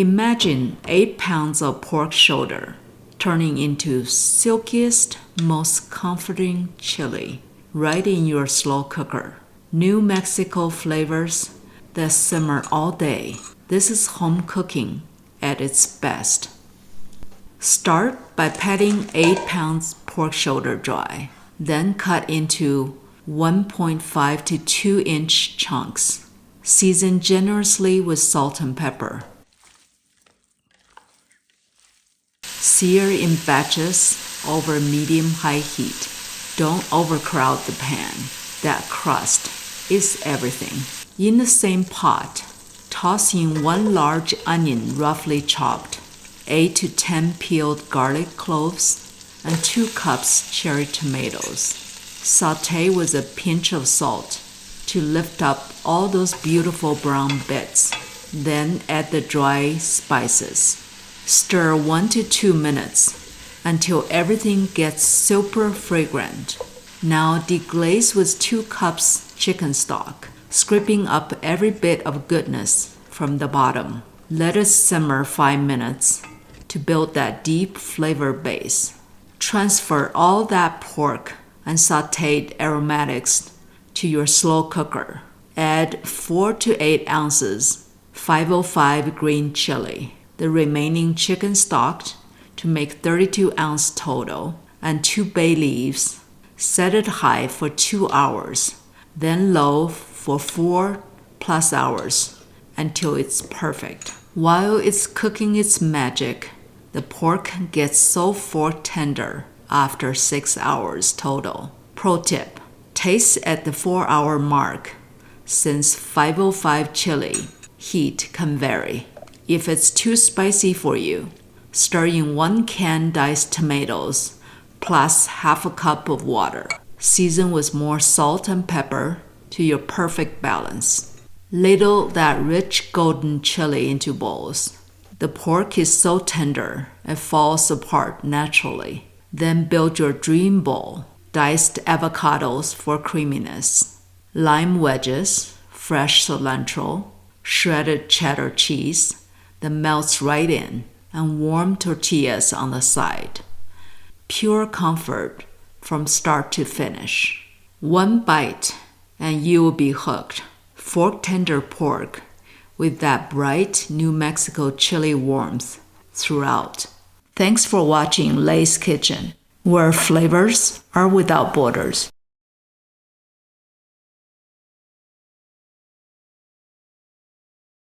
Imagine 8 pounds of pork shoulder turning into silkiest, most comforting chili right in your slow cooker. New Mexico flavors that simmer all day. This is home cooking at its best. Start by patting 8 pounds pork shoulder dry, then cut into 1.5 to 2 inch chunks. Season generously with salt and pepper. Sear in batches over medium-high heat. Don't overcrowd the pan. That crust is everything. In the same pot, toss in 1 large onion roughly chopped, 8 to 10 peeled garlic cloves, and 2 cups cherry tomatoes. Sauté with a pinch of salt to lift up all those beautiful brown bits. Then add the dry spices. Stir 1 to 2 minutes until everything gets super fragrant. Now deglaze with 2 cups chicken stock, scraping up every bit of goodness from the bottom. Let it simmer 5 minutes to build that deep flavor base. Transfer all that pork and sautéed aromatics to your slow cooker. Add 4 to 8 ounces 505 green chili, the remaining chicken stock to make 32 ounce total, and 2 bay leaves. Set it high for 2 hours, then low for 4+ hours until it's perfect. While it's cooking its magic, the pork gets so fork tender after 6 hours total. Pro tip: taste at the 4-hour mark, since 505 chili heat can vary. If it's too spicy for you, stir in 1 can diced tomatoes plus half a cup of water. Season with more salt and pepper to your perfect balance. Ladle that rich golden chili into bowls. The pork is so tender it falls apart naturally. Then build your dream bowl. Diced avocados for creaminess, lime wedges, fresh cilantro, shredded cheddar cheese that melts right in, and warm tortillas on the side. Pure comfort from start to finish. 1 bite and you will be hooked. Fork tender pork with that bright New Mexico chili warmth throughout. Thanks for watching Lay's Kitchen, where flavors are without borders.